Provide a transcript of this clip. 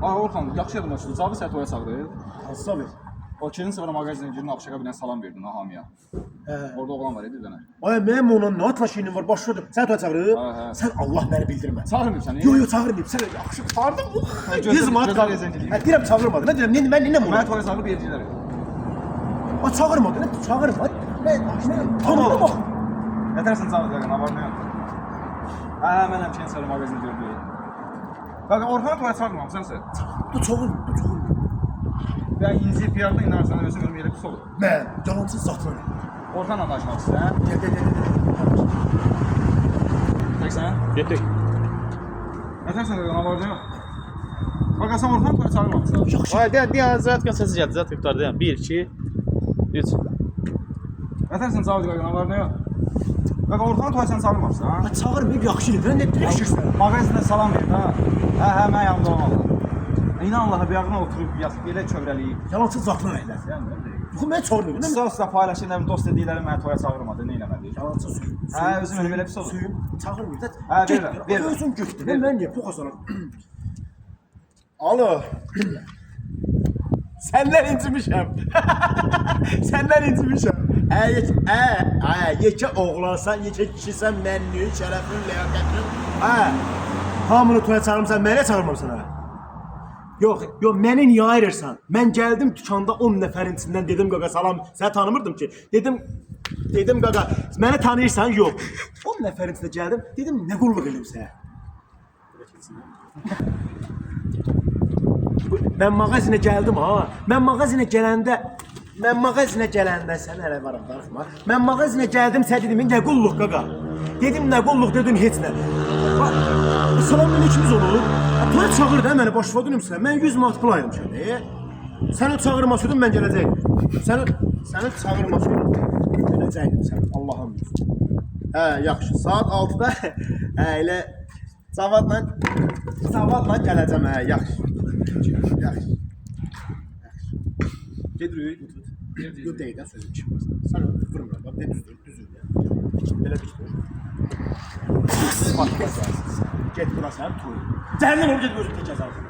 Ay Orxan, yaxşı yadıma düşdü. Cavi səni toya çağırır. Hansı abi? O kilin sonra mağazinə girdin, Abşaqa bir dənə salam verdin ha hamiyə. Orada oğlan var idi bir dənə. Ay mənim onun nə atmaşinin var, baş verdim. Sən toya çağırıb? Hə. Sən Allah məni bildirmə. Çağırmır səni. Yo çağırmayıb. Sən yaxşı çağırdın. 100 manat gözəl rezentlik. Hə, deyirəm çağırmadı. Nə deyirəm? Mən nə Mənə toya çağırıb yercilər. O çağırmadı. Nə çağırmadı? Mən tanıdım bax. Yətərsən çağır qaqa, nə var nə yox. Mənəm kilin sonra mağazinə gördüm. Qaqa Orxanı toya çağırmamısan sən. Du çağır. Ben İnci piyarda inarsan özü görüm yerə pis olur. Mən yalansız zatlar. Orxanla danışmaq istəyirsən. Təksən? Getdik. Yətərsən qaqa, nə var nə yox. Qaqa sən Orxanı toya çağırmamısan. Yaxşı. Ay deyən zaten səsi gəldi. Zaten qurtardı deyən. 1 2 3. Yətərsən çağır qaqa, nə var nə yox. Qaqa Orxanı toya sən çağırmamısan. Ha çağırmayıb yaxşıdır. Nə dirəşirsən? Mağazinə salam ver ha. Mən yanımda olmalı. İnan Allaha bir ayağına oturub belə kövrəliyib. Yalansız zatlar elə. Bu mən çağırmıyorum. Sosla paylaşırlar, dost dedikləri mənə toya çağırmadı, nə eləmədi? Yalansız suyum. Özüm elə belə pis olur. Suyum çağırmır da. Ver. Özüm götür. Mən niyə poxa sonra? Alo. Səndən incimişəm. Səndən incimişəm. Yekə oğlansan, yekə kişisən, mənliyim, şərəfim, ləyaqətim. Hamını toya çağırmısan, mənə çağırmamsan ha? Yox, məni niyə ayırırsan? Mən gəldim dükanda 10 nəfərin içindən dedim qaqa salam, səni tanımırdım ki. Dedim qaqa, məni tanıyırsan? Yox. 10 nəfərin içində gəldim, dedim nə qulluq edim sənə? Mən mağazinə gəldim ha. Mən mağazinə gələndə sən hələ varam, darıxma. Mən mağazinə gəldim, sən dedim nə qulluq qaqa? Dedim nə qulluq dedin heç nə. Salamın ikimiz olur. Toya çağır da məni başıma dönümsən. Mən 100 manat pul ayırmışam. Səni çağırmasaydın mən gələcəkdim. Səni çağırmasaydın gələcəkdim sən. Allah'ım bilsin. Yaxşı. Saat 6-da elə Savadla gələcəm. Yaxşı. Gedirik. Yox deyil də sözüm çıxmaz. Sən vurmuram. Bax, düzdür. Belə düzdür. Get bura sən toy. Cəhənnəm ol, get gözün təkəz altına.